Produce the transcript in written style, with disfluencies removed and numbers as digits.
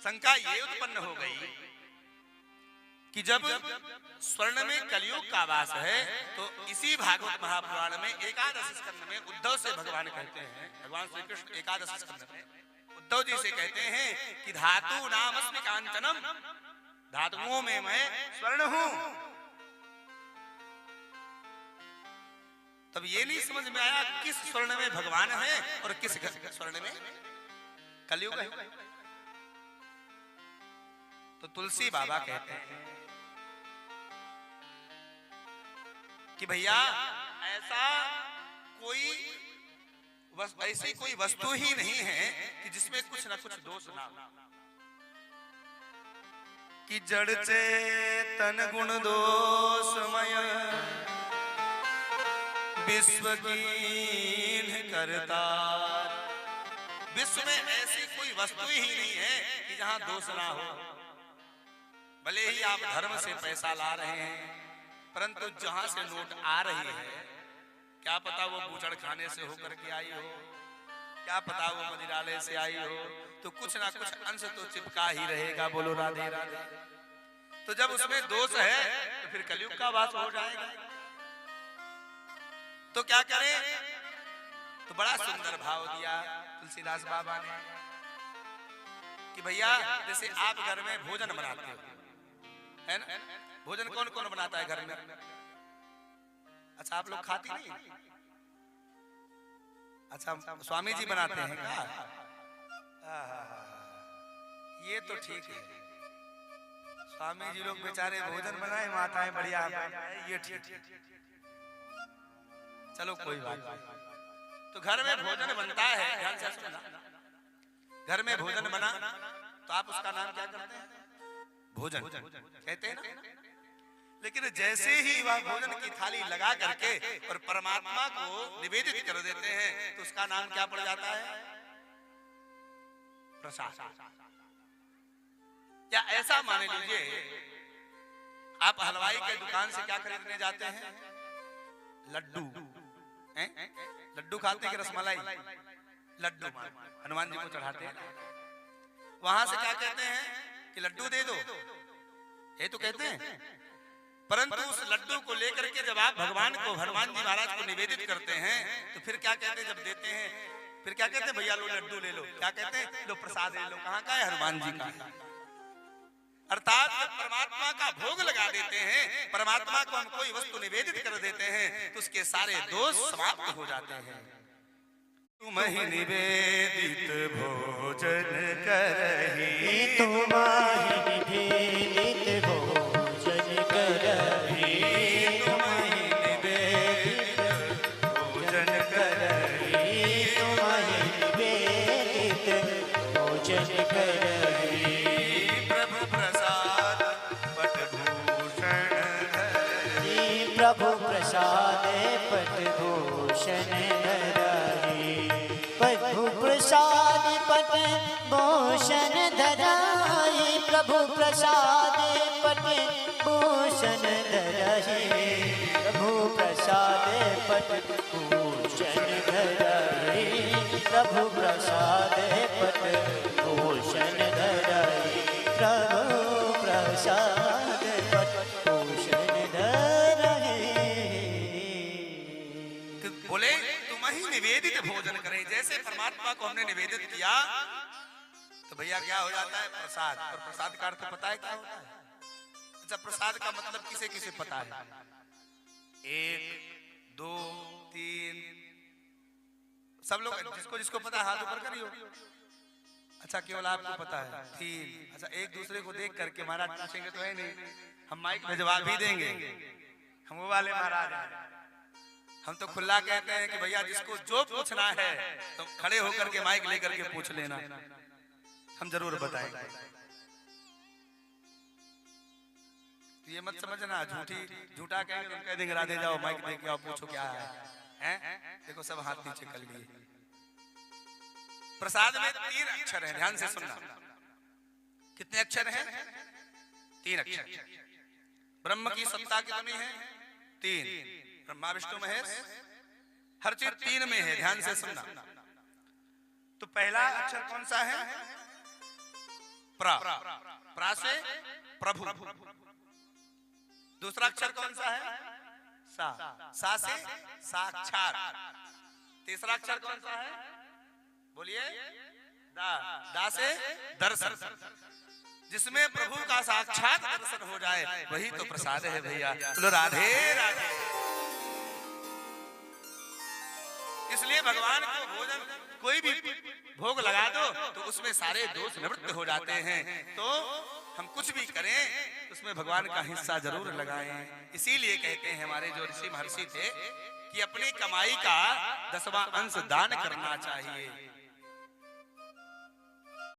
शंका ये उत्पन्न हो गई कि जब स्वर्ण में कलयुग का वास है तो इसी भागवत महापुराण में एकादश स्कंद में उद्धव से भगवान कहते हैं, भगवान श्री कृष्ण एकादश स्कंद में उद्धव जी से कहते हैं कि धातु नामस्मि कांचनम, धातुओं में मैं स्वर्ण हूं। तब ये नहीं समझ में आया किस स्वर्ण में भगवान है और किस स्वर्ण में कलयुग है। तो तुलसी बाबा कहते हैं कि भैया ऐसा ऐसी कोई वस्तु ही नहीं है कि जिसमें कुछ ना कुछ दोष ना हो। कि जड़ चेतन गुण दोषमय विश्व कीन करता। विश्व में ऐसी कोई वस्तु ही नहीं है कि जहां दोष ना हो। भले ही आप धर्म से पैसा ला रहे हैं, परंतु जहां से नोट आ रही है क्या पता वो बूचड़ खाने से होकर के आई हो, क्या पता वो मदिरालय से आई हो, तो कुछ ना कुछ अंश तो चिपका ही रहेगा। बोलो राधे राधे। तो जब उसमें दोष है तो फिर कलयुग का वास हो जाएगा। तो क्या करें? तो बड़ा सुंदर भाव दिया तुलसीदास बाबा ने कि भैया जैसे आप घर में भोजन बनाते हो, है ना? भोजन कौन कौन बनाता है घर में? अच्छा, आप लोग खाते नहीं? अच्छा, स्वामी जी बनाते हैं क्या? ये तो ठीक है, स्वामी जी लोग बेचारे भोजन बनाए, माताएं बढ़िया, ये ठीक है, चलो कोई बात नहीं। तो घर में भोजन बनता है, ध्यान से सुनना। घर में भोजन बना तो आप उसका नाम क्या करते हैं? भोजन कहते हैं ना। लेकिन जैसे ही वह भोजन की थाली लगा करके और परमात्मा को निवेदित कर देते हैं तो उसका नाम क्या पड़ जाता है? प्रसाद। या ऐसा मान लीजिए आप हलवाई के दुकान से क्या खरीदने जाते हैं? लड्डू। लड्डू खाते हैं कि रसमलाई? लड्डू हनुमान जी को चढ़ाते हैं। वहां से क्या कहते हैं कि लड्डू दे दो, ये तो कहते हैं। परंतु उस लड्डू को लेकर के जब आप भगवान को, हनुमान जी महाराज को निवेदित करते हैं तो फिर क्या कहते हैं? जब देते हैं फिर क्या कहते हैं? भैया लो लड्डू ले लो। क्या कहते हैं? लो प्रसाद ले लो। कहाँ का है? हनुमान जी का। अर्थात जब परमात्मा का भोग लगा देते हैं, परमात्मा को हम कोई वस्तु निवेदित कर देते हैं तो उसके सारे दोष समाप्त हो जाते हैं। तुम ही निवेदित भोजन करही, तुम ही निवेदित भोजन करही, तुम ही निवेदित भोजन करही, तुम ही निवेदित भोजन करही। प्रभु प्रसाद पटभूषण धरही, प्रभु प्रसाद पटभूषण धरही, प्रभु प्रसाद पटभूषण धरही, प्रभु प्रसाद पटभूषण धरही, प्रभु प्रसाद पटभूषण धरही, प्रभु प्रसाद पटभूषण धरही, प्रभु प्रसाद पटभूषण धरही। बोले तुम ही निवेदित भोजन करें। जैसे परमात्मा को हमने निवेदित किया तो भैया क्या हो जाता है? प्रसाद। और प्रसाद का अर्थ पता है क्या होता है? अच्छा, प्रसाद का मतलब किसे किसे पता है? 1 2 3 सब लोग, जिसको जिसको पता है हाथ ऊपर करियो। अच्छा, केवल आपको पता है? 3। अच्छा, एक दूसरे को देख करके महाराज पूछेंगे तो है नहीं, हम माइक में जवाब भी देंगे। हम वो वाले महाराज हैं, हम तो खुला कहते हैं कि भैया जिसको जो पूछना है तो खड़े होकर के माइक लेकर के पूछ लेना, हम जरूर बताएंगे। ये मत समझना झूठा कहेंगे, कह देंगे राधे जाओ माइक दे के आओ, पूछो क्या है? देखो सब हाथ नीचे कर लिए। प्रसाद में 3 अक्षर हैं, ध्यान से सुनना। कितने अक्षर हैं? 3 अक्षर। ब्रह्म की सत्ता कितनी है? 3। ब्रह्मा विष्णु महेश, हर चीज 3 में है, ध्यान से सुनना। तो पहला अक्षर कौन सा है? प्रा से प्रभु। दूसरा अक्षर कौन सा है? सा से साक्षात। तीसरा अक्षर कौन सा है? बोलिए। दा से दर्शन। जिसमें प्रभु का साक्षात दर्शन हो जाए वही तो प्रसाद है भैया। बोलो राधे राधे। इसलिए भगवान को भोजन कोई भी भोग लगा दो तो उसमें सारे दोष निवृत्त हो जाते हैं। तो हम कुछ भी करें उसमें भगवान का हिस्सा जरूर लगाएं। इसीलिए कहते हैं हमारे जो ऋषि महर्षि थे कि अपनी कमाई का 10वां अंश दान करना चाहिए।